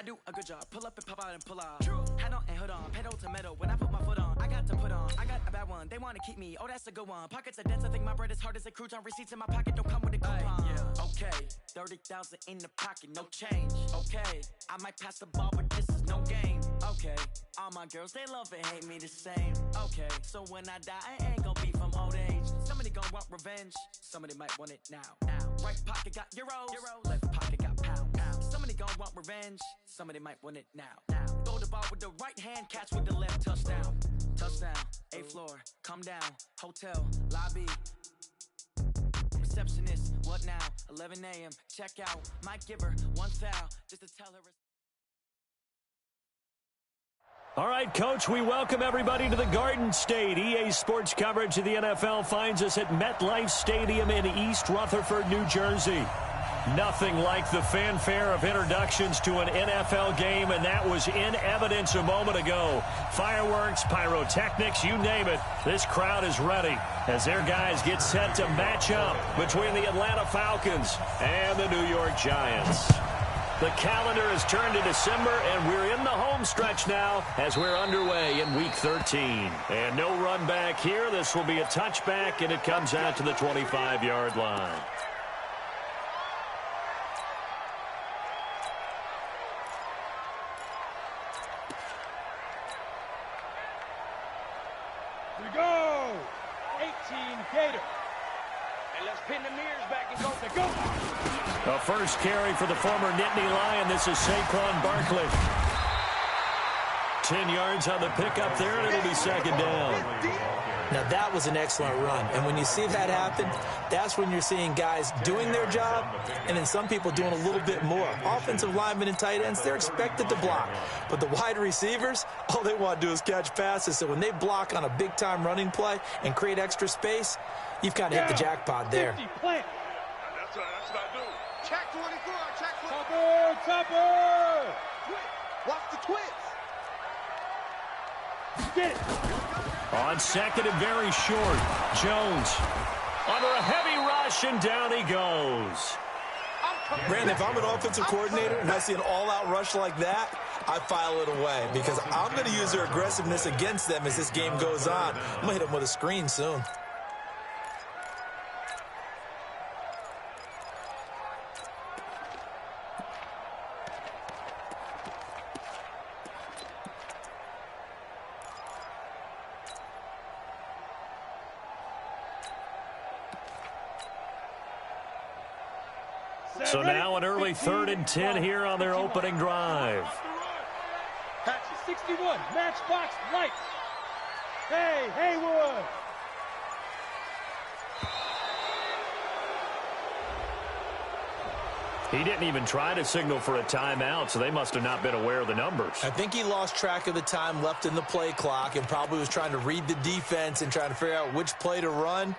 do a good job. Pull up and pop out and pull out. Hat on and hood on, pedal to metal. When I put my foot on, I got to put on. I got a bad one, they want to keep me. Oh, that's a good one. Pockets are dense, I think my bread is hard as a crouton. Receipts in my pocket don't come with a coupon. Yeah. Okay, 30,000 in the pocket, no change. Okay, I might pass the ball, but this is no game. Okay, all my girls, they love and hate me the same. Okay, so when I die, I ain't gonna be from old age. Somebody gonna want revenge, somebody might want it now. Right pocket got euros, left pocket got pounds. Somebody gonna want revenge, somebody might want it now. Throw the ball with the right hand, catch with the left, touchdown. Touchdown, 8th floor, come down, hotel, lobby. Receptionist, what now? 11 a.m., check out. Might give her one foul, just to tell her. All right, Coach, we welcome everybody to the Garden State. EA Sports coverage of the NFL finds us at MetLife Stadium in East Rutherford, New Jersey. Nothing like the fanfare of introductions to an NFL game, and that was in evidence a moment ago. Fireworks, pyrotechnics, you name it. This crowd is ready as their guys get set to match up between the Atlanta Falcons and the New York Giants. The calendar has turned to December, and we're in the home stretch now as we're underway in Week 13. And no run back here. This will be a touchback, and it comes out to the 25-yard line. Here we go! 18 Gator. And let's pin the mirrors back and go. Go! The first carry for the former Nittany Lion. This is Saquon Barkley. 10 yards on the pickup there, and it'll be second down. Now, that was an excellent run. And when you see that happen, that's when you're seeing guys doing their job and then some people doing a little bit more. Offensive linemen and tight ends, they're expected to block. But the wide receivers, all they want to do is catch passes. So when they block on a big-time running play and create extra space, you've kind of hit the jackpot there. 50, plant. That's what I do. Check 24, check 24. Topper! Watch the twist. Get it. On second and very short, Jones under a heavy rush, and down he goes. Brandon, if I'm an offensive coordinator and I see an all-out rush like that, I file it away because I'm going to use their aggressiveness against them as this game goes on. I'm going to hit them with a screen soon. So now an early 3rd and 10 here on their opening drive. Patch 61, matchbox lights. Hey, Haywood. He didn't even try to signal for a timeout, so they must have not been aware of the numbers. I think he lost track of the time left in the play clock and probably was trying to read the defense and trying to figure out which play to run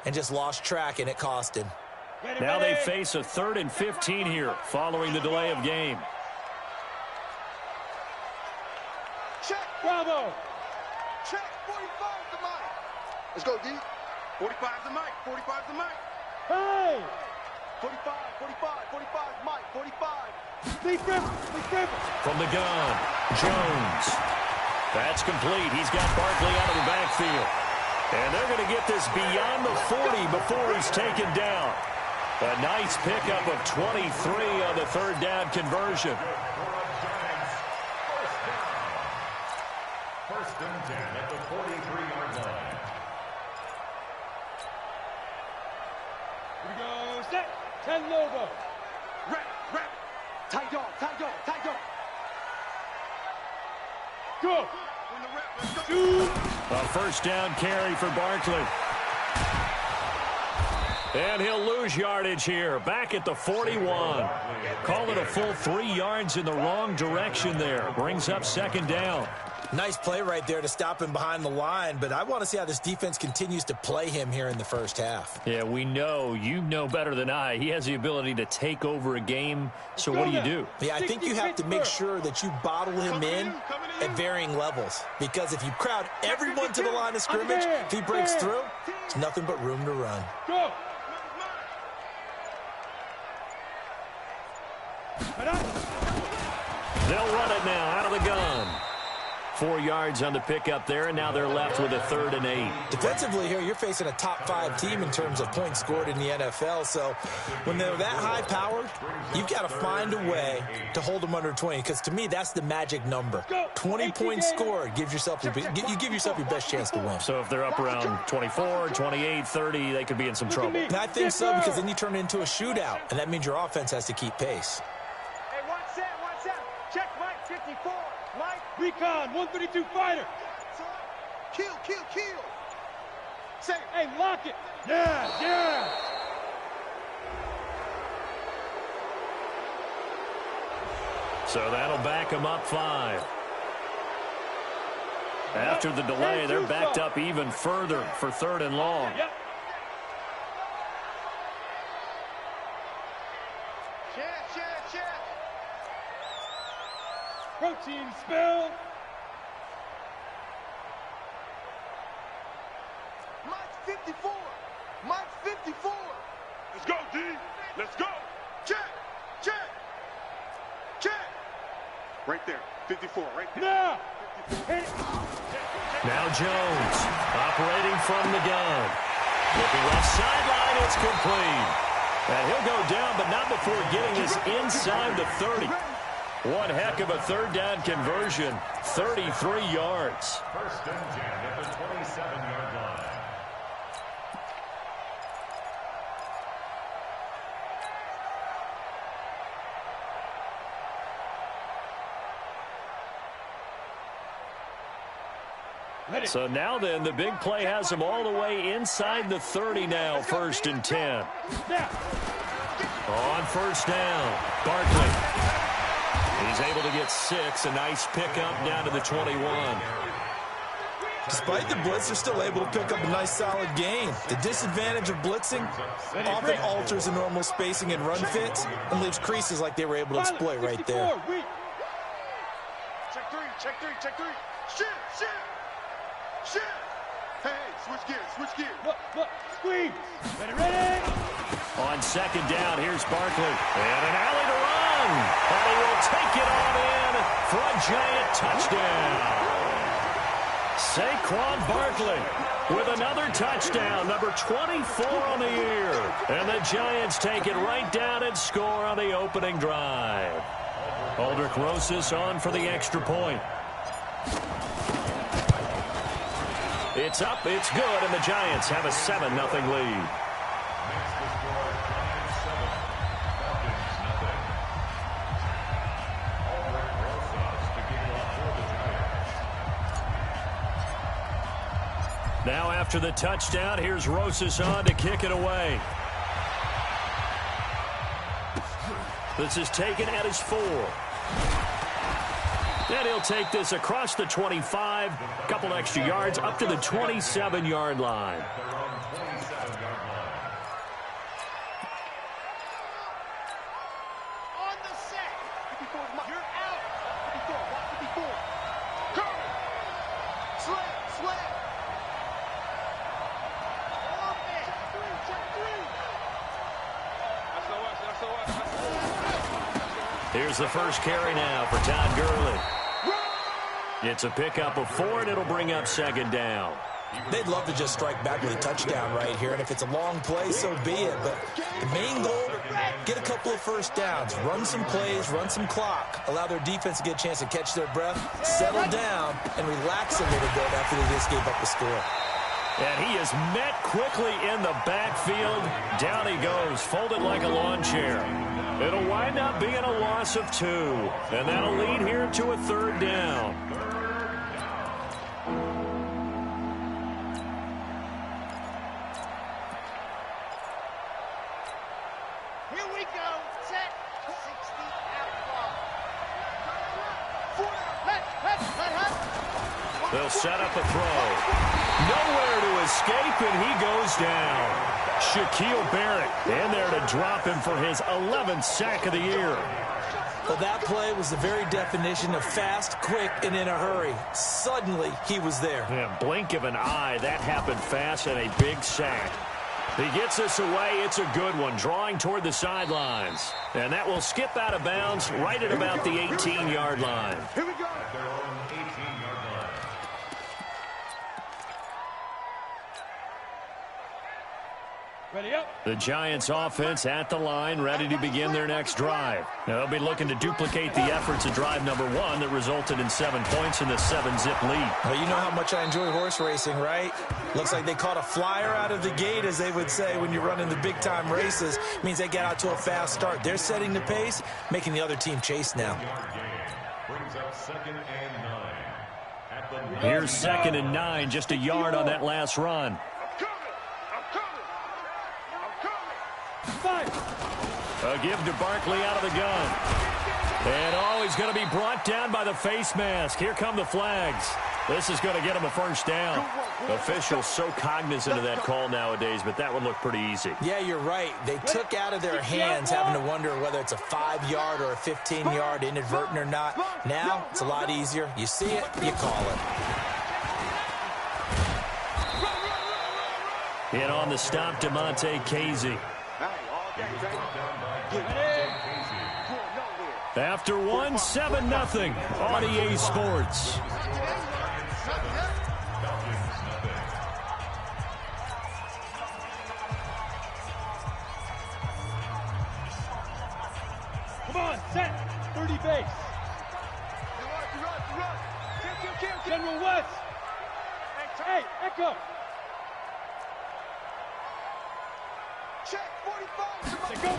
and just lost track, and it cost him. Now they face a 3rd and 15 here following the delay of game. Check. Bravo. Check. 45 the mic. Let's go, D. 45 the mic. 45 the mic. Hey. 45, 45 mic. 45. Lee Griffin. From the gun, Jones. That's complete. He's got Barkley out of the backfield. And they're going to get this beyond the 40 before he's taken down. A nice pickup of 23 on the 3rd down conversion. First and 10 at the 43-yard line. Here we go. Set. 10 Lobo. Rep. Tight dog. Go. In the rep. Let's go. Shoot. A first down carry for Barkley. And he'll lose yardage here, back at the 41. Call it a full 3 yards in the wrong direction there. Brings up second down. Nice play right there to stop him behind the line, but I want to see how this defense continues to play him here in the first half. Yeah, we know. You know better than I. He has the ability to take over a game, so what do? Yeah, I think you have to make sure that you bottle him in at varying levels, because if you crowd everyone to the line of scrimmage, if he breaks through, it's nothing but room to run. Go. They'll run it now out of the gun. 4 yards on the pickup there, and now they're left with a 3rd and 8. Defensively here, you're facing a top-5 team in terms of points scored in the NFL. So when they're that high-powered, you've got to find a way to hold them under 20. Because to me, that's the magic number. 20 points scored gives yourself you give yourself your best chance to win. So if they're up around 24, 28, 30, they could be in some trouble. And I think so, because then you turn it into a shootout, and that means your offense has to keep pace. Hey, one set. Check Mike 54. Mike. Recon, 132 fighter. Kill. Say, Hey, lock it. Yeah. So that'll back them up 5. After the delay, they're backed up even further for 3rd and long. Yep. Check. Protein spill. Mike 54. Let's go, D. Let's go. Check. Right there. 54, right there. Now. Now Jones operating from the gun. Looking left sideline, it's complete. And he'll go down, but not before getting this inside the 30. One heck of a 3rd down conversion. 33 yards. 1st and 10 at the 27-yard line. So now then, the big play has them all the way inside the 30 now, 1st and 10. On 1st down, Barkley. He's able to get 6, a nice pickup down to the 21. Despite the blitz, they're still able to pick up a nice solid gain. The disadvantage of blitzing often alters the normal spacing and run fits and leaves creases like they were able to exploit right there. Check three. Shit. Hey, switch gears. Look, squeeze. Ready. On 2nd down, here's Barkley. And an alley to run. And he will take it on in for a giant touchdown. Saquon Barkley with another touchdown, number 24 on the year. And the Giants take it right down and score on the opening drive. Aldrich Rosas on for the extra point. It's up, it's good, and the Giants have a 7-0 lead. Now after the touchdown, here's Rosas on to kick it away. This is taken at his 4. And he'll take this across the 25, a couple extra yards, up to the 27-yard line. On the set. 54, you're out. 54, watch 54. Come. Slap. Check 3. Here's the first carry now for Todd Gurley. It's a pickup of 4, and it'll bring up 2nd down. They'd love to just strike back with a touchdown right here, and if it's a long play, so be it. But the main goal, get a couple of 1st downs, run some plays, run some clock, allow their defense to get a chance to catch their breath, settle down, and relax a little bit after they just gave up the score. And he is met quickly in the backfield. Down he goes, folded like a lawn chair. It'll wind up being a loss of 2, and that'll lead here to a 3rd down. Here we go. Set. 60 out. They'll set up a throw. Nowhere to escape, and he goes down. Shaquille Barrett in there to drop him for his 11th sack of the year. Well, that play was the very definition of fast, quick, and in a hurry. Suddenly, he was there. Yeah, blink of an eye, that happened fast, and a big sack. He gets this away. It's a good one, drawing toward the sidelines. And that will skip out of bounds right at about the 18-yard line. Here we go. At their own 18-yard line. Ready up. The Giants offense at the line, ready to begin their next drive. Now, they'll be looking to duplicate the efforts of drive number 1 that resulted in 7 points in the 7-zip lead. Well, you know how much I enjoy horse racing, right? Looks like they caught a flyer out of the gate, as they would say when you're running the big-time races. It means they get out to a fast start. They're setting the pace, making the other team chase now. Brings up 2nd and 9. At the Here's 2nd and 9, just a yard on that last run. A give to Barkley out of the gun. And, he's going to be brought down by the face mask. Here come the flags. This is going to get him a first down. Officials so cognizant of that call nowadays, but that would look pretty easy. Yeah, you're right. They took out of their hands having to wonder whether it's a 5-yard or a 15-yard inadvertent or not. Now, it's a lot easier. You see it, you call it. In on the stop, DeMonte Casey. After 1, 7-0 on EA Sports. Come on, set. 30 base. General West. Hey, Echo. Check 45. Go.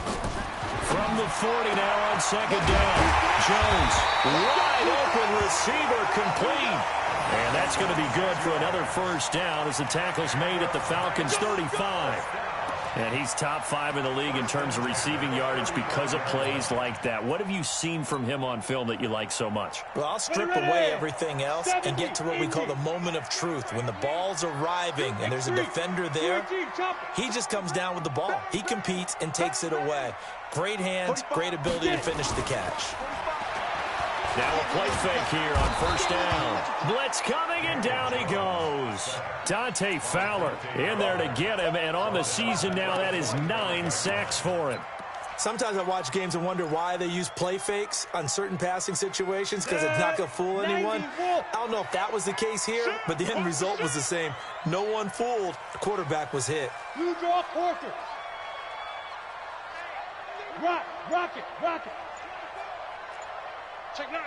From the 40 now on 2nd down. Jones, wide open receiver, complete. And that's going to be good for another first down as the tackle's made at the Falcons' 35. And he's top 5 in the league in terms of receiving yardage because of plays like that. What have you seen from him on film that you like so much? Well, I'll strip away everything else and get to what we call the moment of truth. When the ball's arriving and there's a defender there, he just comes down with the ball. He competes and takes it away. Great hands, great ability to finish the catch. Now a play fake here on first down. Blitz coming, and down he goes. Dante Fowler in there to get him, and on the season now, that is 9 sacks for him. Sometimes I watch games and wonder why they use play fakes on certain passing situations because it's not going to fool anyone. I don't know if that was the case here, but the end result was the same. No one fooled. The quarterback was hit. You draw quarter. Rock it. Check 9.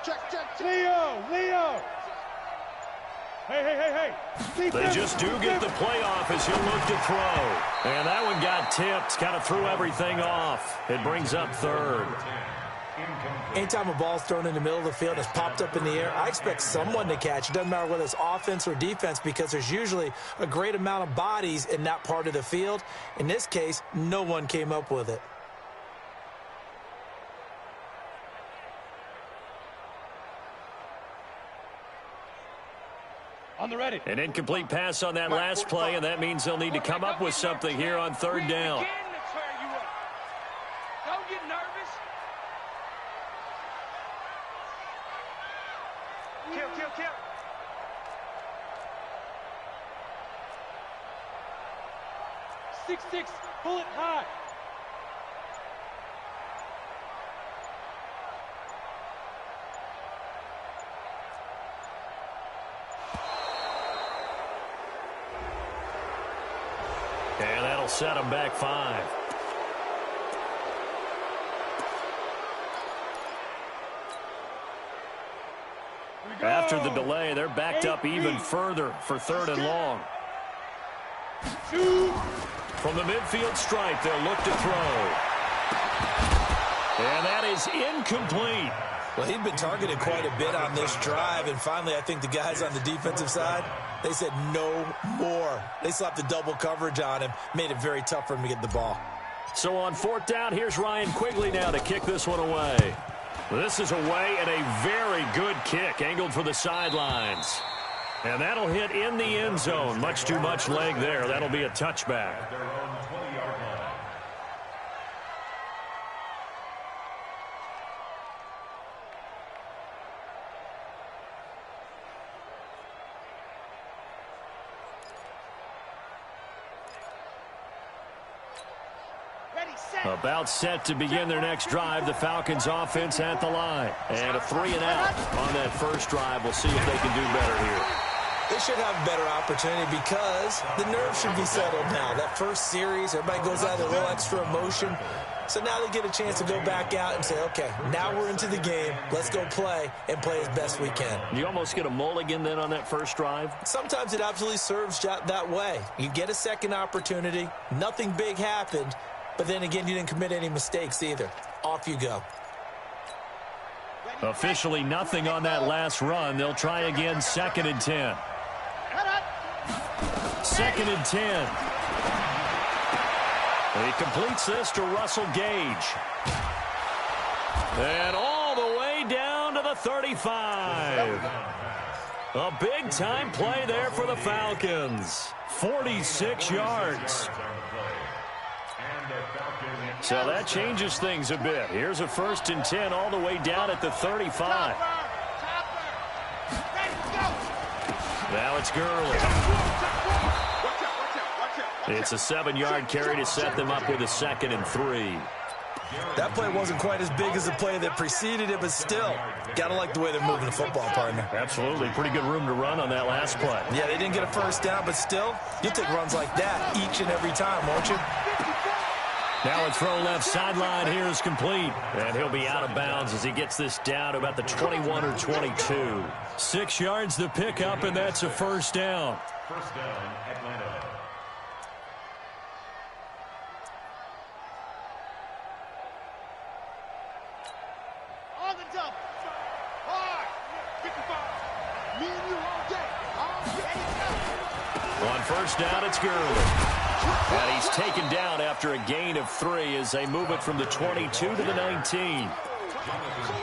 Check. Leo. Hey. They just do get the playoff as he'll look to throw. And that one got tipped, kind of threw everything off. It brings up 3rd. Anytime a ball's thrown in the middle of the field and it's popped up in the air, I expect someone to catch. It doesn't matter whether it's offense or defense because there's usually a great amount of bodies in that part of the field. In this case, no one came up with it. On the ready. An incomplete pass on that last play, and that means they'll need to come up with something here on 3rd down. Don't get nervous. Kill. 6-6, pull it high. And that'll set them back 5. After the delay, they're backed up even further for 3rd and long. From the midfield stripe, they'll look to throw. And that is incomplete. Well, he'd been targeted quite a bit on this drive, and finally I think the guys on the defensive side, they said no more. They slapped the double coverage on him, made it very tough for him to get the ball. So on 4th down, here's Ryan Quigley now to kick this one away. This is away and a very good kick, angled for the sidelines. And that'll hit in the end zone. Much too much leg there. That'll be a touchback. their own 20-yard line. About set to begin their next drive, the Falcons offense at the line. And a 3-and-out on that first drive. We'll see if they can do better here. They should have a better opportunity because the nerves should be settled now. That first series, everybody goes out with a little extra emotion. So now they get a chance to go back out and say, okay, now we're into the game. Let's go play and play as best we can. You almost get a mulligan then on that first drive? Sometimes it absolutely serves that way. You get a second opportunity. Nothing big happened. But then again, you didn't commit any mistakes either. Off you go. Officially nothing on that last run. They'll try again, 2nd and 10. 2nd and 10. He completes this to Russell Gage. And all the way down to the 35. A big-time play there for the Falcons. 46 yards. So that changes things a bit. Here's a 1st and 10 all the way down at the 35. Now it's Gurley. It's a 7-yard carry to set them up with a 2nd and 3. That play wasn't quite as big as the play that preceded it, but still, got to like the way they're moving the football, partner. Absolutely. Pretty good room to run on that last play. Yeah, they didn't get a first down, but still, you'll take runs like that each and every time, won't you? Now a throw left sideline here is complete. And he'll be out of bounds as he gets this down to about the 21 or 22. 6 yards to pick up, and that's a first down. First down, Atlanta. On the dump. Hard. 55. Me and you all day. On first down, it's Gurley. And he's taken down after a gain of 3 as they move it from the 22 to the 19.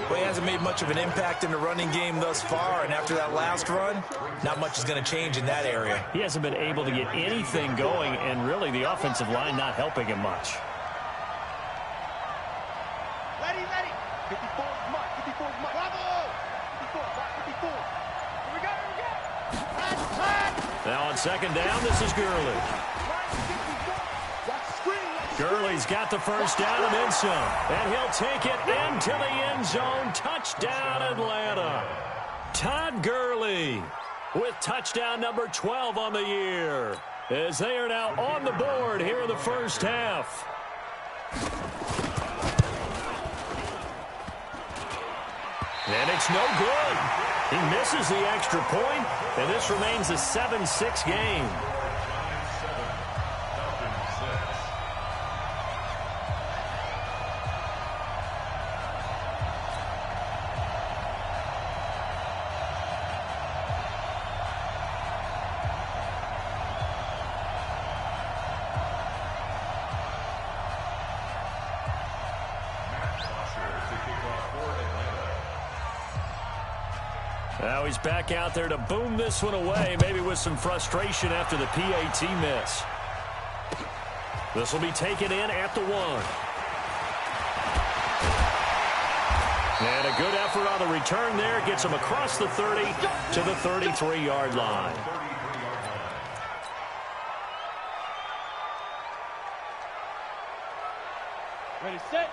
Well, he hasn't made much of an impact in the running game thus far, and after that last run, not much is going to change in that area. He hasn't been able to get anything going, and really the offensive line not helping him much. Ready. 54 is Mark. 54 is Mark. Bravo! 54, Mark, 54. Here we go. Now on 2nd down, this is Gurley. Gurley's got the first down and then some. And he'll take it into the end zone. Touchdown, Atlanta. Todd Gurley with touchdown number 12 on the year, as they are now on the board here in the first half. And it's no good. He misses the extra point, and this remains a 7-6 game. Now he's back out there to boom this one away, maybe with some frustration after the PAT miss. This will be taken in at the 1. And a good effort on the return there. Gets him across the 30 to the 33-yard line.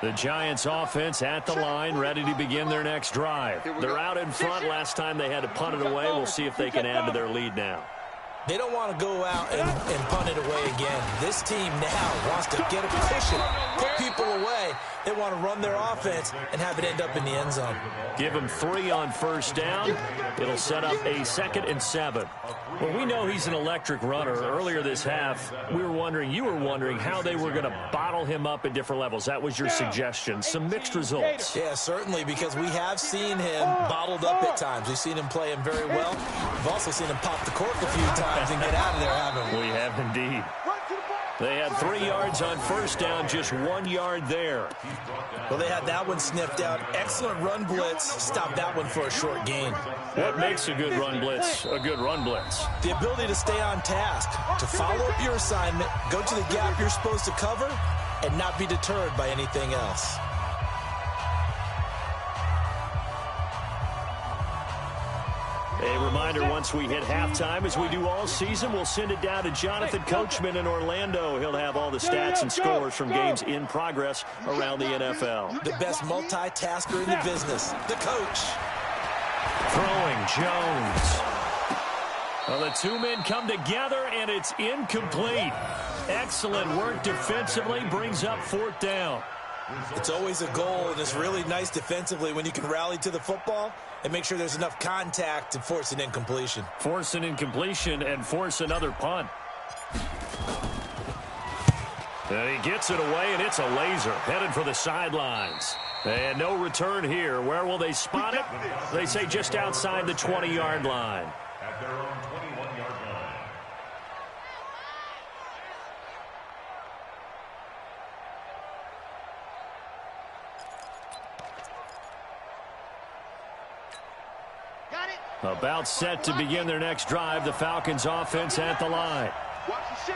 The Giants offense at the line, ready to begin their next drive. They're out in front. Last time they had to punt it away. We'll see if they can add to their lead now. They don't want to go out and punt it away again. This team now wants to get a cushion, put people away. They want to run their offense and have it end up in the end zone. Give them 3 on first down. It'll set up a 2nd and 7. Well, we know he's an electric runner. Earlier this half, you were wondering how they were going to bottle him up at different levels. That was your suggestion. Some mixed results. Yeah, certainly, because we have seen him bottled up at times. We've seen him play him very well. We've also seen him pop the cork a few times and get out of there, haven't we? We have indeed. They had 3 yards on first down, just 1 yard there. Well, they had that one sniffed out. Excellent run blitz. Stopped that one for a short gain. What makes a good run blitz a good run blitz? The ability to stay on task, to follow up your assignment, go to the gap you're supposed to cover, and not be deterred by anything else. A reminder, once we hit halftime, as we do all season, we'll send it down to Jonathan Coachman in Orlando. He'll have all the stats and scores from games in progress around the NFL. The best multitasker in the business, the coach. Throwing Jones. Well, the two men come together, and it's incomplete. Excellent work defensively, brings up 4th down. It's always a goal, and it's really nice defensively when you can rally to the football and make sure there's enough contact to force an incompletion. Force an incompletion and force another punt. And he gets it away, and it's a laser headed for the sidelines. And no return here. Where will they spot it? They say just outside the 20-yard line. At their own 21-yard line. Got it. About set to begin their next drive, the Falcons offense at the line. Watch the shit.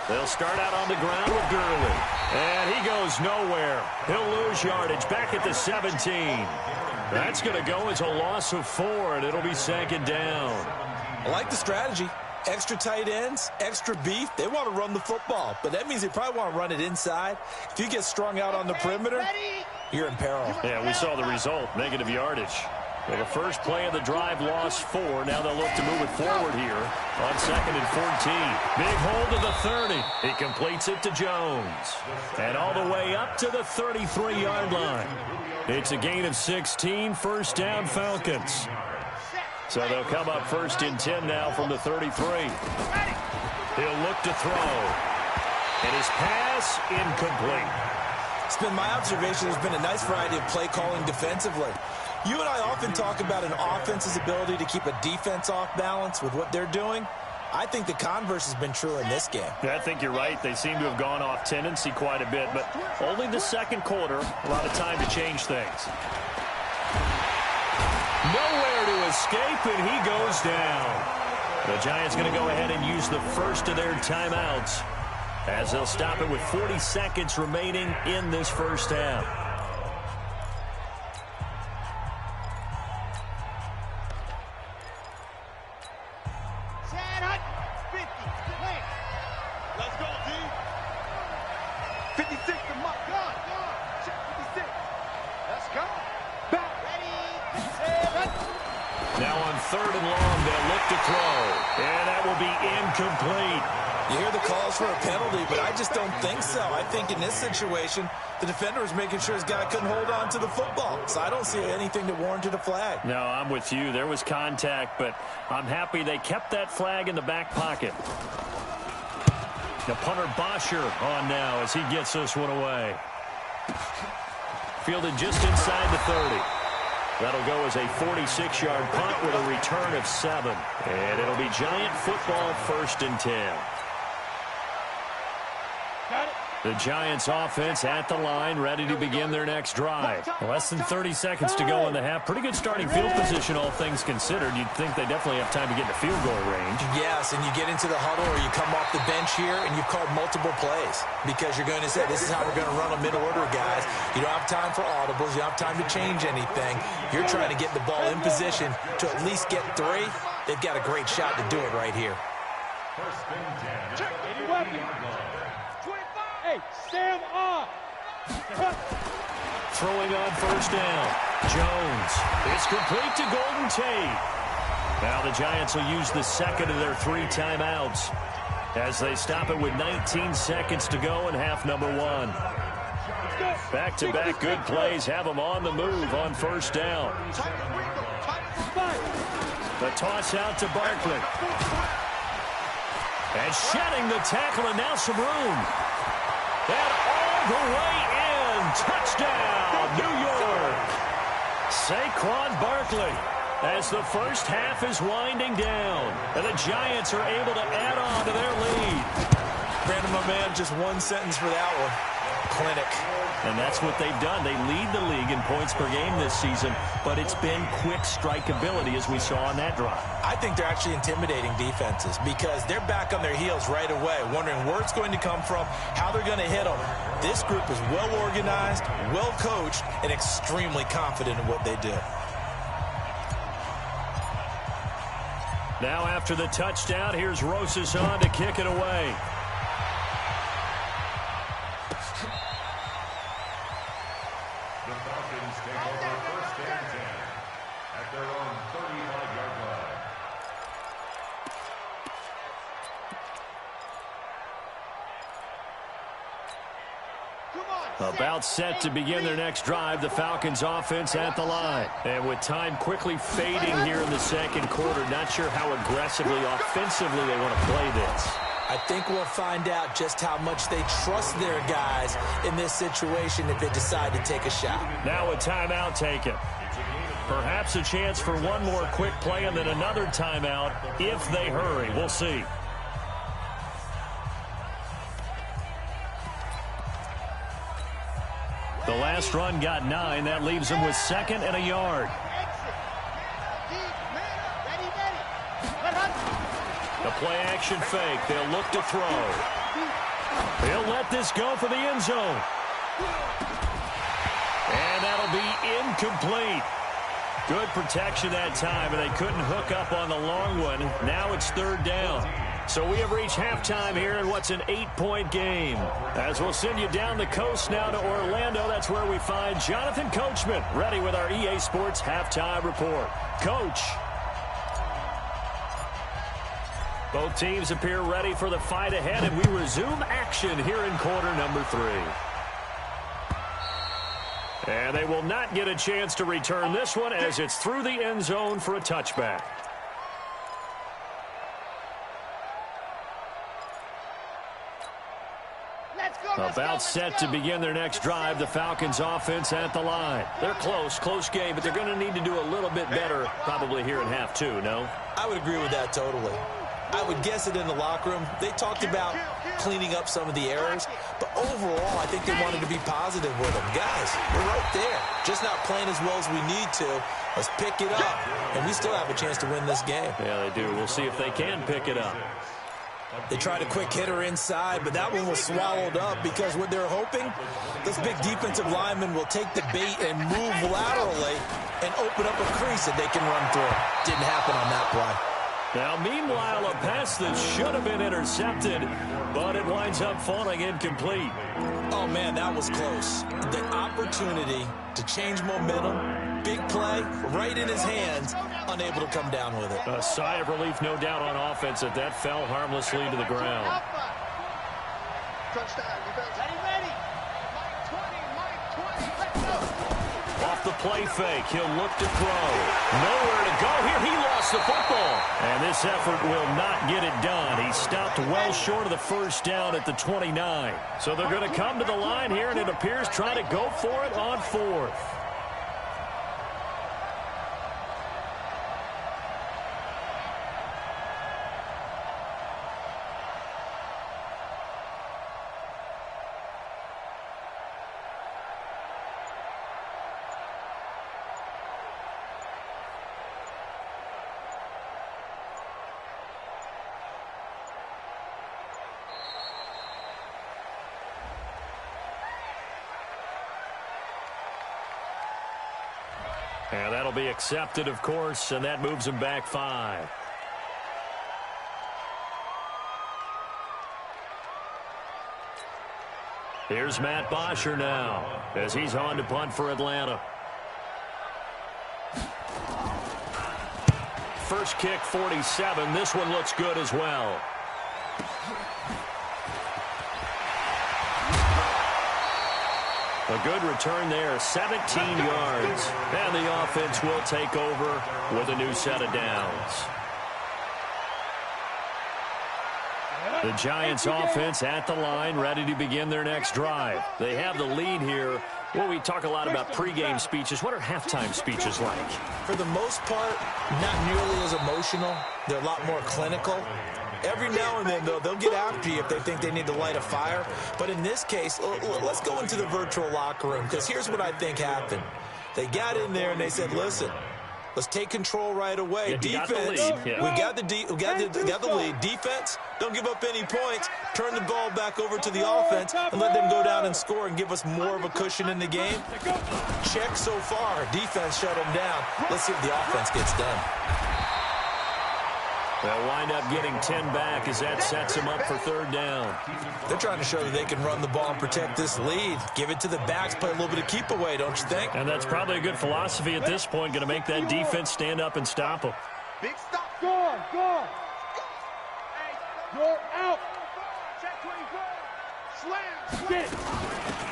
They'll start out on the ground with Gurley. And he goes nowhere. He'll lose yardage back at the 17. That's going to go as a loss of 4, and it'll be 2nd down. I like the strategy. Extra tight ends, extra beef. They want to run the football, but that means they probably want to run it inside. If you get strung out on the perimeter, you're in peril. Yeah, we saw the result, negative yardage. Well, the first play of the drive lost 4. Now they'll look to move it forward here on 2nd and 14. Big hold to the 30. He completes it to Jones. And all the way up to the 33-yard line. It's a gain of 16, 1st down Falcons. So they'll come up 1st and 10 now from the 33. He'll look to throw. And his pass incomplete. It's been my observation there's been a nice variety of play calling defensively. You and I often talk about an offense's ability to keep a defense off balance with what they're doing. I think the converse has been true in this game. Yeah, I think you're right. They seem to have gone off tendency quite a bit, but only the 2nd quarter, a lot of time to change things. Nowhere to escape, and he goes down. The Giants going to go ahead and use the first of their timeouts as they'll stop it with 40 seconds remaining in this first half. Let's go, D. 56 to my gun. Check 56. Let's go. Back. Ready. Now on 3rd and long, they'll look to throw. And that will be incomplete. You hear the calls for a penalty, but I just don't think so. I think in this situation, the defender was making sure his guy couldn't hold on to the football. So I don't see anything that warranted a flag. No, I'm with you. There was contact, but I'm happy they kept that flag in the back pocket. The punter Bosher on now as he gets this one away. Fielded just inside the 30. That'll go as a 46-yard punt with a return of 7. And it'll be Giant football 1st and 10. The Giants offense at the line, ready to begin their next drive. Less than 30 seconds to go in the half. Pretty good starting field position, all things considered. You'd think they definitely have time to get in the field goal range. Yes, and you get into the huddle or you come off the bench here and you've called multiple plays because you're going to say, this is how we're going to run them in order, guys. You don't have time for audibles. You don't have time to change anything. You're trying to get the ball in position to at least get 3. They've got a great shot to do it right here. First and 10. Hey, Sam on. Throwing on 1st down. Jones. It's complete to Golden Tate. Now the Giants will use the 2nd of their 3 timeouts as they stop it with 19 seconds to go in half number 1. Back-to-back good plays have them on the move on 1st down. The toss out to Barkley. And shedding the tackle, and now some room. And all the way in. Touchdown, New York. Saquon Barkley as the first half is winding down. And the Giants are able to add on to their lead. Brandon, my man, just one sentence for that one. Clinic. And that's what they've done. They lead the league in points per game this season, but it's been quick strikeability as we saw on that drive. I think they're actually intimidating defenses because they're back on their heels right away, wondering where it's going to come from, how they're going to hit them. This group is well organized, well coached, and extremely confident in what they do. Now after the touchdown, here's Rosas on to kick it away. The Falcons take over first and 10 at their own 35-yard line. About set to begin their next drive, the Falcons offense at the line. And with time quickly fading here in the second quarter, not sure how aggressively, offensively they want to play this. I think we'll find out just how much they trust their guys in this situation if they decide to take a shot. Now a timeout taken. Perhaps a chance for one more quick play and then another timeout if they hurry. We'll see. The last run got 9. That leaves them with 2nd and a yard. The play-action fake. They'll look to throw. They'll let this go for the end zone. And that'll be incomplete. Good protection that time, and they couldn't hook up on the long one. Now it's 3rd down. So we have reached halftime here in what's an 8-point game. As we'll send you down the coast now to Orlando, that's where we find Jonathan Coachman, ready with our EA Sports Halftime Report. Coach. Both teams appear ready for the fight ahead, and we resume action here in quarter number 3. And they will not get a chance to return this one as it's through the end zone for a touchback. About set to begin their next drive, the Falcons offense at the line. They're close game, but they're going to need to do a little bit better probably here in half 2, no? I would agree with that totally. I would guess it in the locker room. They talked about cleaning up some of the errors, but overall, I think they wanted to be positive with them. Guys, we're right there. Just not playing as well as we need to. Let's pick it up, and we still have a chance to win this game. Yeah, they do. We'll see if they can pick it up. They tried a quick hitter inside, but that one was swallowed up because what they're hoping, this big defensive lineman will take the bait and move laterally and open up a crease that they can run through. Didn't happen on that play. Now, meanwhile, a pass that should have been intercepted, but it winds up falling incomplete. Oh, man, that was close. The opportunity to change momentum, big play, right in his hands, unable to come down with it. A sigh of relief, no doubt, on offense that fell harmlessly to the ground. Touchdown, defense. Ready. Mike 20, let's go. Off the play fake, he'll look to throw. Nowhere to go here. He lost the football. And this effort will not get it done. He stopped well short of the first down at the 29. So they're going to come to the line here, and it appears trying to go for it on 4th. And that'll be accepted, of course, and that moves him back 5. Here's Matt Bosher now as he's on to punt for Atlanta. First kick, 47. This one looks good as well. A good return there, 17 yards. And the offense will take over with a new set of downs. The Giants offense at the line, ready to begin their next drive. They have the lead here. Well, we talk a lot about pregame speeches. What are halftime speeches like? For the most part, not nearly as emotional. They're a lot more clinical. Every now and then, though, they'll get after you if they think they need to light a fire. But in this case, let's go into the virtual locker room, because here's what I think happened. They got in there and they said, listen, let's take control right away. Defense, we got the lead. Defense, don't give up any points. Turn the ball back over to the offense and let them go down and score and give us more of a cushion in the game. Check so far. Defense shut them down. Let's see if the offense gets done. They'll wind up getting 10 back as that sets them up for third down. They're trying to show that they can run the ball and protect this lead. Give it to the backs, play a little bit of keep away, don't you think? And that's probably a good philosophy at this point, going to make that defense stand up and stop them. Big stop. Go. You're out. Check 24. Slam. Get it.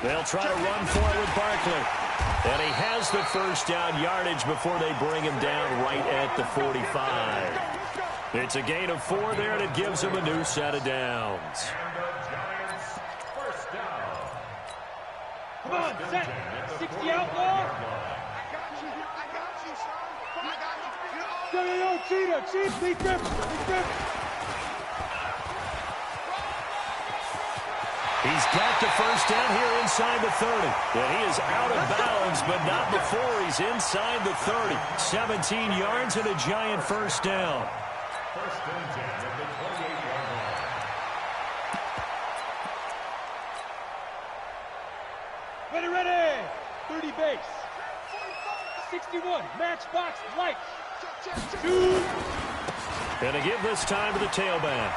They'll try to run for it with Barkley. And he has the first down yardage before they bring him down right at the 45. It's a gain of 4 there, and it gives them a new set of downs. And the Giants' first down. Come on, set. 60 outlaw. I got you, son. I got you. Yo, Cheetah. Chief, lead grip. He's got the first down here inside the 30. And he is out of bounds, but not before he's inside the 30. 17 yards and a Giant first down. First and 10 at the 28-yard line. Ready. 30 base. 61. Matchbox light. Shoot. And to give this time to the tailback.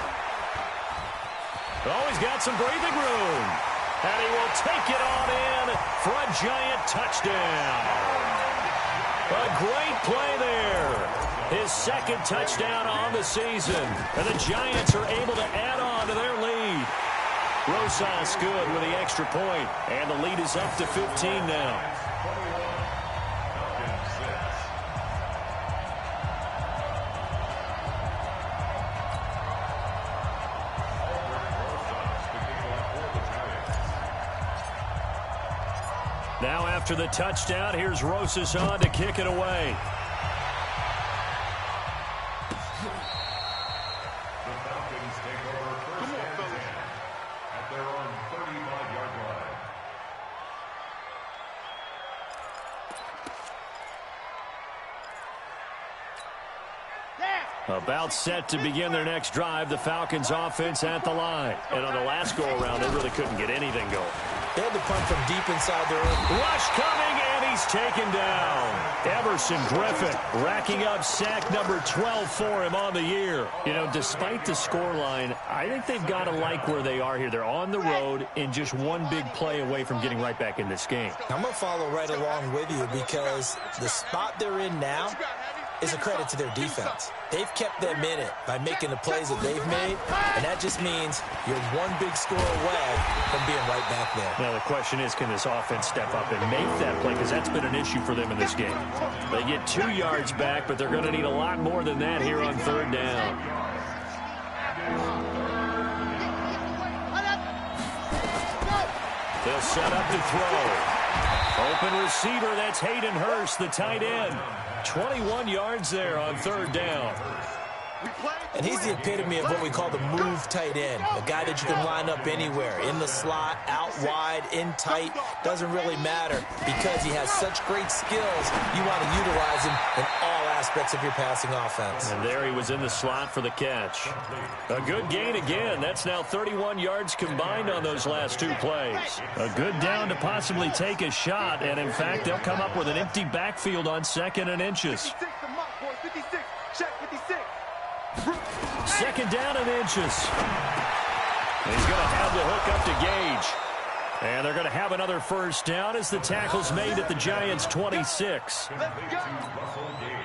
Oh, he's got some breathing room. And he will take it on in for a Giant touchdown. A great play there. His second touchdown on the season. And the Giants are able to add on to their lead. Rosas good with the extra point. And the lead is up to 15 now. Now after the touchdown, here's Rosas on to kick it away. The Falcons take over first and 10 at their own 35-yard line. About set to begin their next drive, the Falcons offense at the line. And on the last go-around, they really couldn't get anything going. They had to punt from deep inside their own. Rush coming, and he's taken down. Everson Griffin racking up sack number 12 for him on the year. You know, despite the scoreline, I think they've got to like where they are here. They're on the road and just one big play away from getting right back in this game. I'm going to follow right along with you because the spot they're in now is a credit to their defense. They've kept them in it by making the plays that they've made, and that just means you're one big score away from being right back there. Now the question is, can this offense step up and make that play? Because that's been an issue for them in this game. They get 2 yards back, but they're going to need a lot more than that here on third down. They'll set up to throw. Open receiver, that's Hayden Hurst, the tight end. 21 yards there on third down. And he's the epitome of what we call the move tight end. A guy that you can line up anywhere. In the slot, out wide, in tight. Doesn't really matter because he has such great skills. You want to utilize him in all aspects of your passing offense. And there he was in the slot for the catch. A good gain again. That's now 31 yards combined on those last 2 plays. A good down to possibly take a shot. And, in fact, they'll come up with an empty backfield on 2nd and inches. 56. Check 56. Second down and inches. He's going to have the hook up to Gage. And they're going to have another first down as the tackle's made at the Giants' 26.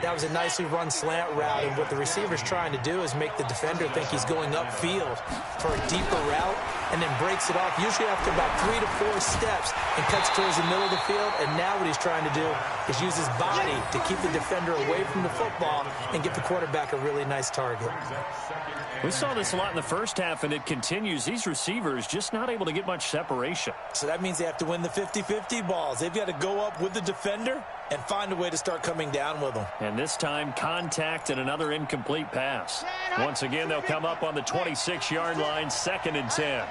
That was a nicely run slant route, and what the receiver's trying to do is make the defender think he's going upfield for a deeper route and then breaks it off, usually after about 3 to 4 steps, and cuts towards the middle of the field. And now what he's trying to do is use his body to keep the defender away from the football and get the quarterback a really nice target. We saw this a lot in the first half, and it continues. These receivers just not able to get much separation. So that means they have to win the 50-50 balls. They've got to go up with the defender and find a way to start coming down with them. And this time, contact and another incomplete pass. Once again, they'll come up on the 26-yard line, 2nd and 10.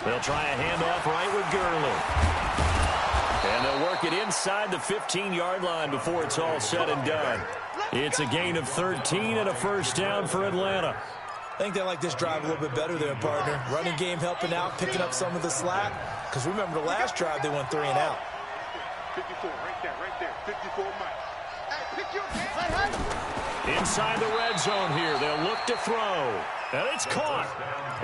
They'll try a handoff right with Gurley. And they'll work it inside the 15-yard line before it's all said and done. It's a gain of 13 and a first down for Atlanta. I think they like this drive a little bit better there, partner. Running game helping out, picking up some of the slack. Because remember the last drive, they went 3 and out. 54, right there. 54 miles. Hey, pick your game. Inside the red zone here, they'll look to throw. And it's caught.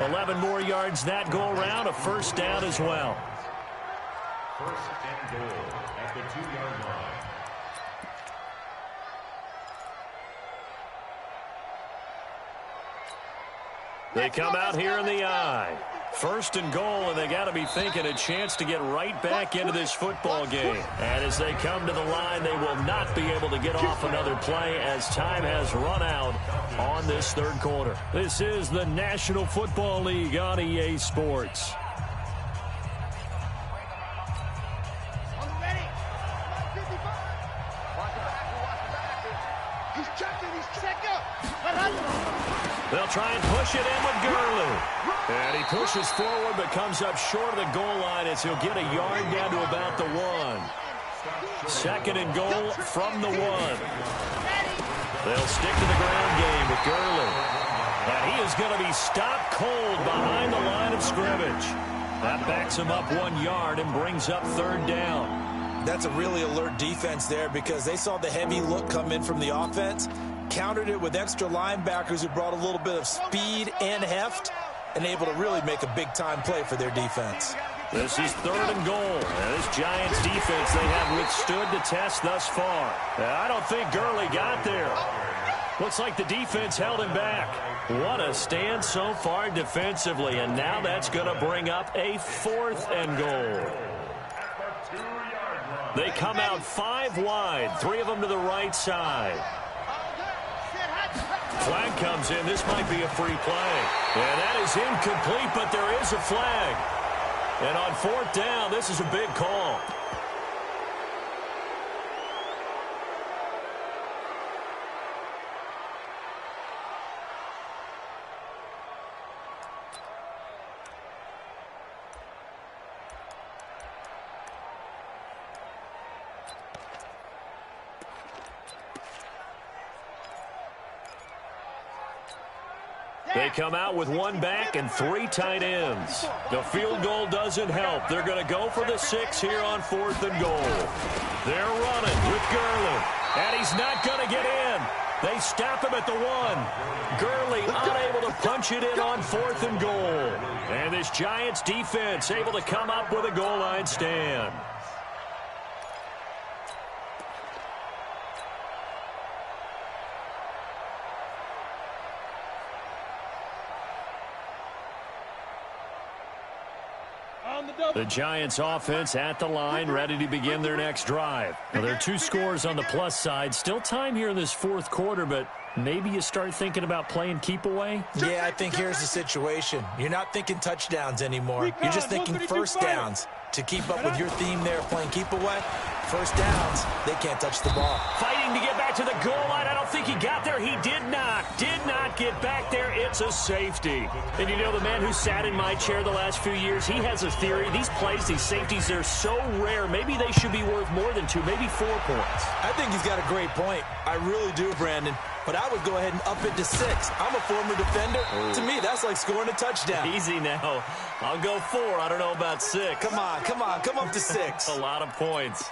11 more yards that go around, a first down as well. First and goal at the 2-yard line. They come out here in the eye. First and goal, and they got to be thinking a chance to get right back into this football game. And as they come to the line, they will not be able to get off another play as time has run out on this third quarter. This is the National Football League on EA Sports. They'll try and push it in with Gurley. And he pushes forward but comes up short of the goal line as he'll get a yard down to about the 1. Second and goal from the 1. They'll stick to the ground game with Gurley. And he is going to be stopped cold behind the line of scrimmage. That backs him up 1 yard and brings up third down. That's a really alert defense there because they saw the heavy look come in from the offense, countered it with extra linebackers who brought a little bit of speed and heft, and able to really make a big-time play for their defense. This is third and goal. And this Giants defense, they have withstood the test thus far. I don't think Gurley got there. Looks like the defense held him back. What a stand so far defensively, and now that's going to bring up a 4th and goal. They come out 5 wide, 3 of them to the right side. Flag comes in. This might be a free play. And that is incomplete, but there is a flag. And on 4th down, this is a big call. They come out with 1 back and 3 tight ends. The field goal doesn't help. They're going to go for the 6 here on 4th and goal. They're running with Gurley. And he's not going to get in. They stop him at the 1. Gurley unable to punch it in on 4th and goal. And this Giants defense able to come up with a goal line stand. The Giants offense at the line, ready to begin their next drive. Now, there are 2 scores on the plus side. Still time here in this 4th quarter, but maybe you start thinking about playing keep away? Yeah, I think here's the situation. You're not thinking touchdowns anymore. You're just thinking first downs. To keep up with your theme there, playing keep away, first downs, they can't touch the ball. Fighting to get back to the goal line. I don't think he got there. He did not get back there. It's a safety. And you know, the man who sat in my chair the last few years, he has a theory. These plays, these safeties, they're so rare. Maybe they should be worth more than 2, maybe 4 points. I think he's got a great point. I really do, Brandon. But I would go ahead and up it to 6. I'm a former defender. Ooh. To me, that's like scoring a touchdown. Easy now. I'll go 4. I don't know about 6. Come on. Come up to 6. A lot of points.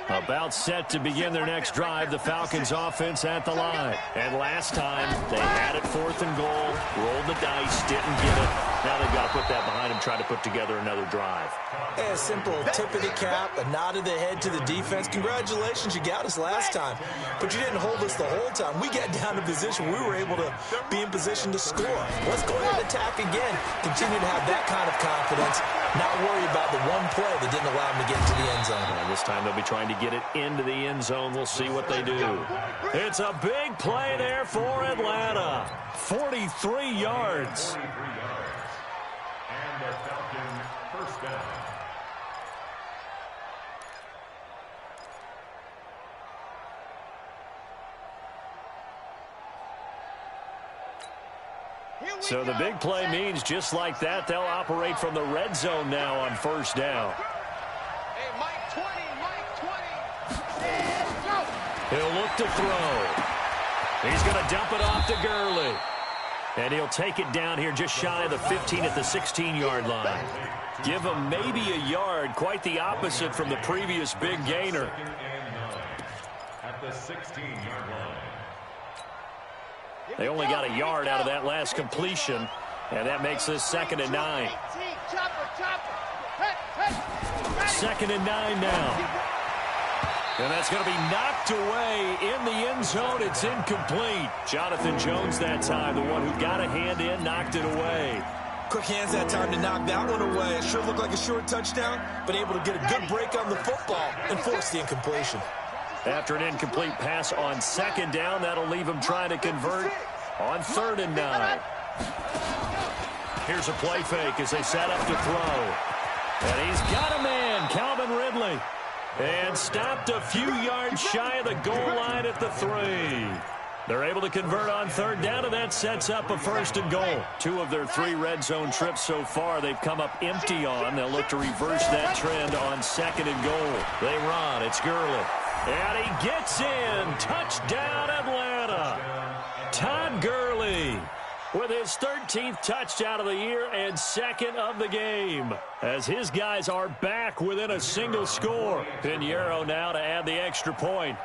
About set to begin their next drive, the Falcons offense at the line. And last time, they had it 4th and goal, rolled the dice, didn't get it. Now they've got to put that behind them, try to put together another drive. Yeah, a simple tip of the cap, a nod of the head to the defense. Congratulations, you got us last time. But you didn't hold us the whole time. We got down to position. We were able to be in position to score. Let's go ahead and attack again. Continue to have that kind of confidence. Not worry about the one play that didn't allow them to get into the end zone. And this time they'll be trying to get it into the end zone. We'll see what they do. It's a big play there for Atlanta. 43 yards. And the Falcons first down. So the big play means just like that, they'll operate from the red zone now on first down. Hey, Mike 20, Mike 20. He'll look to throw. He's going to dump it off to Gurley. And he'll take it down here just shy of the 15 at the 16-yard line. Give him maybe a yard, quite the opposite from the previous big gainer. At the 16-yard line. They only got a yard out of that last completion, and that makes this 2nd and 9. 2nd and 9 now. And that's going to be knocked away in the end zone. It's incomplete. Jonathan Jones that time, the one who got a hand in, knocked it away. Quick hands that time to knock that one away. It sure looked like a short touchdown, but able to get a good break on the football and force the incompletion. After an incomplete pass on 2nd down, that'll leave him trying to convert on 3rd and 9. Here's a play fake as they set up to throw. And he's got a man, Calvin Ridley. And stopped a few yards shy of the goal line at the 3. They're able to convert on 3rd down, and that sets up a 1st and goal. 2 of their 3 red zone trips so far they've come up empty on. They'll look to reverse that trend on 2nd and goal. They run. It's Gurley. And he gets in. Touchdown, Atlanta. Todd Gurley with his 13th touchdown of the year and 2nd of the game, as his guys are back within a single score. Pinheiro now to add the extra point.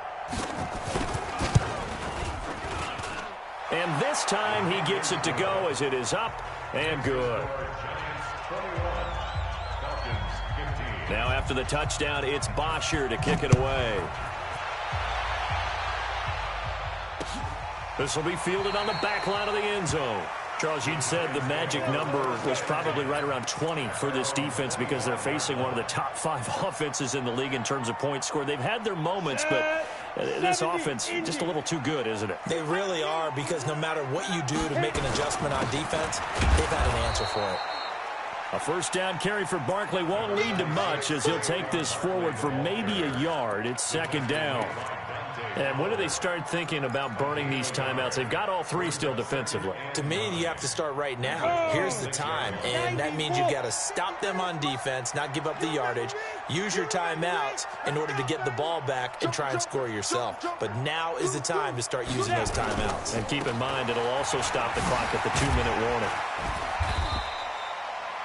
And this time he gets it to go as it is up and good. Now after the touchdown, it's Bosher to kick it away. This will be fielded on the back line of the end zone. Charles, you'd said the magic number was probably right around 20 for this defense because they're facing one of the top 5 offenses in the league in terms of points scored. They've had their moments, but this offense just a little too good, isn't it? They really are, because no matter what you do to make an adjustment on defense, they've had an answer for it. A 1st down carry for Barkley won't lead to much as he'll take this forward for maybe a yard. It's 2nd down. And when do they start thinking about burning these timeouts? They've got all 3 still defensively. To me, you have to start right now. Here's the time, and that means you've got to stop them on defense, not give up the yardage, use your timeouts in order to get the ball back and try and score yourself. But now is the time to start using those timeouts. And keep in mind, it'll also stop the clock at the 2-minute warning.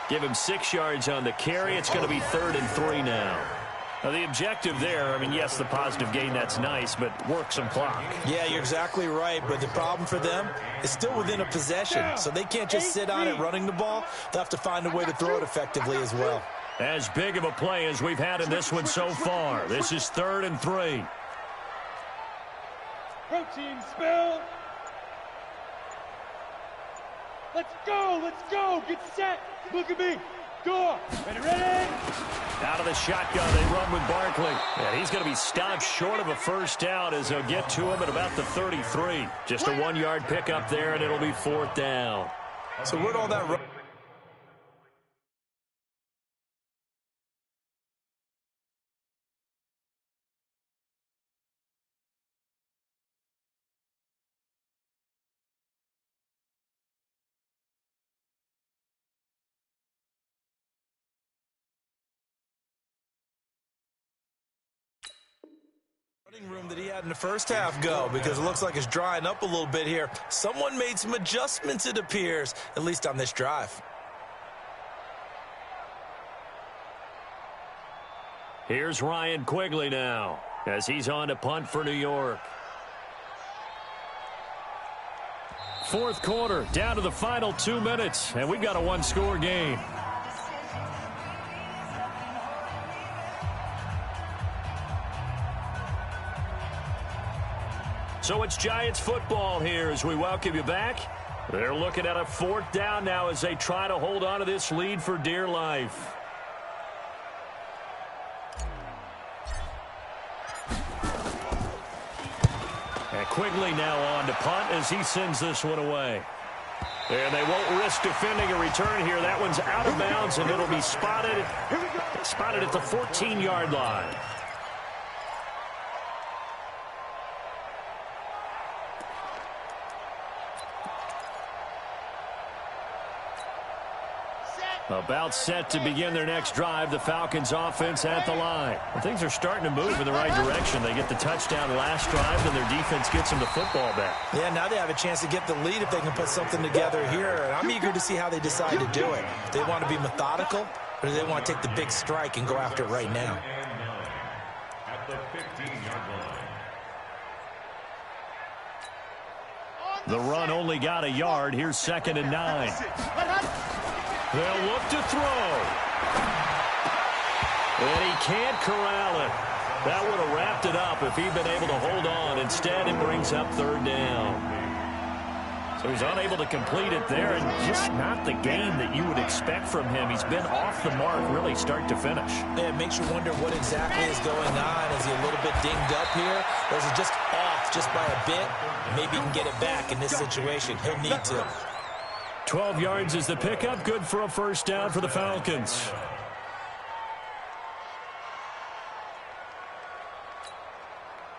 Give him 6 yards on the carry. It's going to be 3rd and 3 now. Now, the objective there, I mean, yes, the positive gain, that's nice, but work some clock. Yeah, you're exactly right, but the problem for them is still within a possession, so they can't just sit on it running the ball. They'll have to find a way to throw it effectively as well. As big of a play as we've had in this one so far. This is 3rd and 3. Protein spill. Let's go, let's go. Get set. Look at me. Go. Ready? Out of the shotgun, they run with Barkley. And he's going to be stopped short of a 1st down as they'll get to him at about the 33. Just a 1-yard pickup there, and it'll be 4th down. So where'd all that run? Room that he had in the first half go, because it looks like it's drying up a little bit here. Someone made some adjustments, it appears, at least on this drive. Here's Ryan Quigley now as he's on to punt for New York. 4th quarter, down to the final 2 minutes, and we've got a 1-score game. So it's Giants football here as we welcome you back. They're looking at a 4th down now as they try to hold on to this lead for dear life. And Quigley now on to punt as he sends this one away. And they won't risk defending a return here. That one's out of bounds, and it'll be spotted at the 14-yard line. About set to begin their next drive. The Falcons offense at the line. Well, things are starting to move in the right direction. They get the touchdown last drive, and their defense gets them the football back. Yeah, now they have a chance to get the lead if they can put something together here. And I'm eager to see how they decide to do it. Do they want to be methodical, or do they want to take the big strike and go after it right now? At the 15-yard line. The run only got a yard. Here's 2nd and 9. They'll look to throw. And he can't corral it. That would have wrapped it up if he'd been able to hold on. Instead, it brings up 3rd down. So he's unable to complete it there, and just not the game that you would expect from him. He's been off the mark really start to finish. Yeah, it makes you wonder what exactly is going on. Is he a little bit dinged up here? Or is it just off just by a bit? Maybe he can get it back in this situation. He'll need to. 12 yards is the pickup. Good for a 1st down for the Falcons.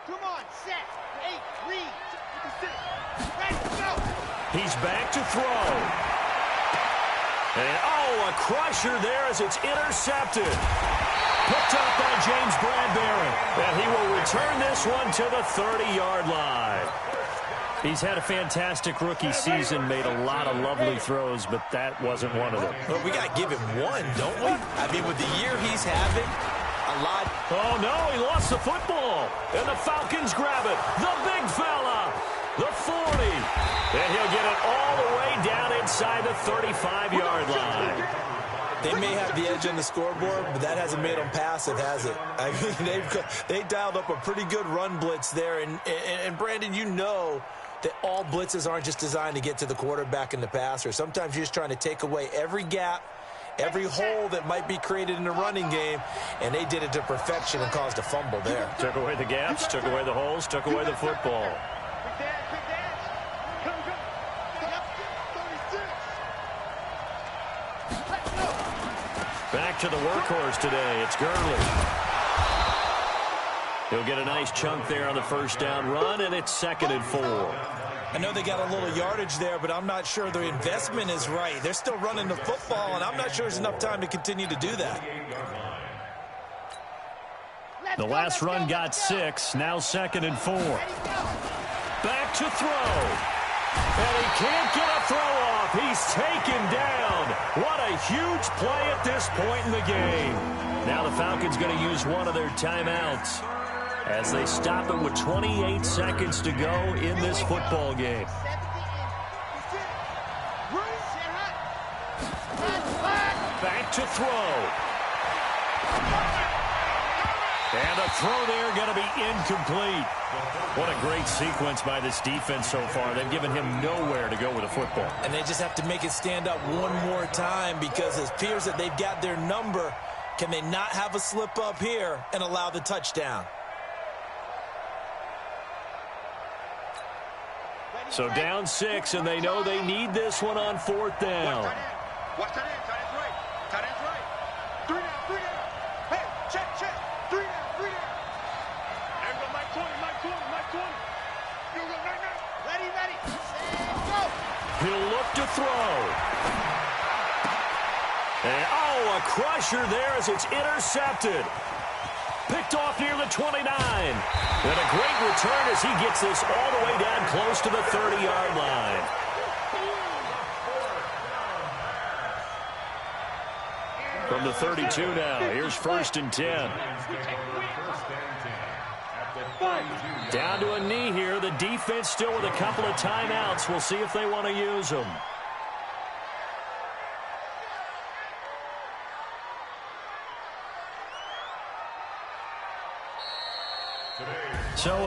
Come on, set. 8, read. Ready, go. He's back to throw. And, a crusher there as it's intercepted. Picked up by James Bradbury. And he will return this one to the 30-yard line. He's had a fantastic rookie season, made a lot of lovely throws, but that wasn't one of them. Well, we got to give him one, don't we? I mean, with the year he's having, a lot. Oh, no, he lost the football. And the Falcons grab it. The big fella. The 40. And he'll get it all the way down inside the 35-yard line. They may have the edge on the scoreboard, but that hasn't made them passive, has it? I mean, they dialed up a pretty good run blitz there. And Brandon, you know that all blitzes aren't just designed to get to the quarterback and the passer. Sometimes you're just trying to take away every gap, every hole that might be created in the running game, and they did it to perfection and caused a fumble there. Took away the gaps, took away the holes, took away the football. Back to the workhorse today. It's Gurley. He'll get a nice chunk there on the 1st down run, and it's 2nd and 4. I know they got a little yardage there, but I'm not sure the investment is right. They're still running the football, and I'm not sure there's enough time to continue to do that. The last run got 6. Now 2nd and 4. Back to throw. And he can't get a throw off. He's taken down. What a huge play at this point in the game. Now the Falcons going to use one of their timeouts as they stop it with 28 seconds to go in this football game. Back to throw. And the throw there going to be incomplete. What a great sequence by this defense so far. They've given him nowhere to go with the football. And they just have to make it stand up one more time because it appears that they've got their number. Can they not have a slip up here and allow the touchdown? So down 6, and they know they need this one on 4th down. Watch that end. Tight end's right. Tight end's right. 3 down. Hey, check. 3 down. There go Mike 20. You go right. Ready. Go. He'll look to throw. And, a crusher there as it's intercepted. Picked off near the 29. And a great return as he gets this all the way down close to the 30-yard line. From the 32 now, here's 1st and 10. Down to a knee here. The defense still with a couple of timeouts. We'll see if they want to use them. So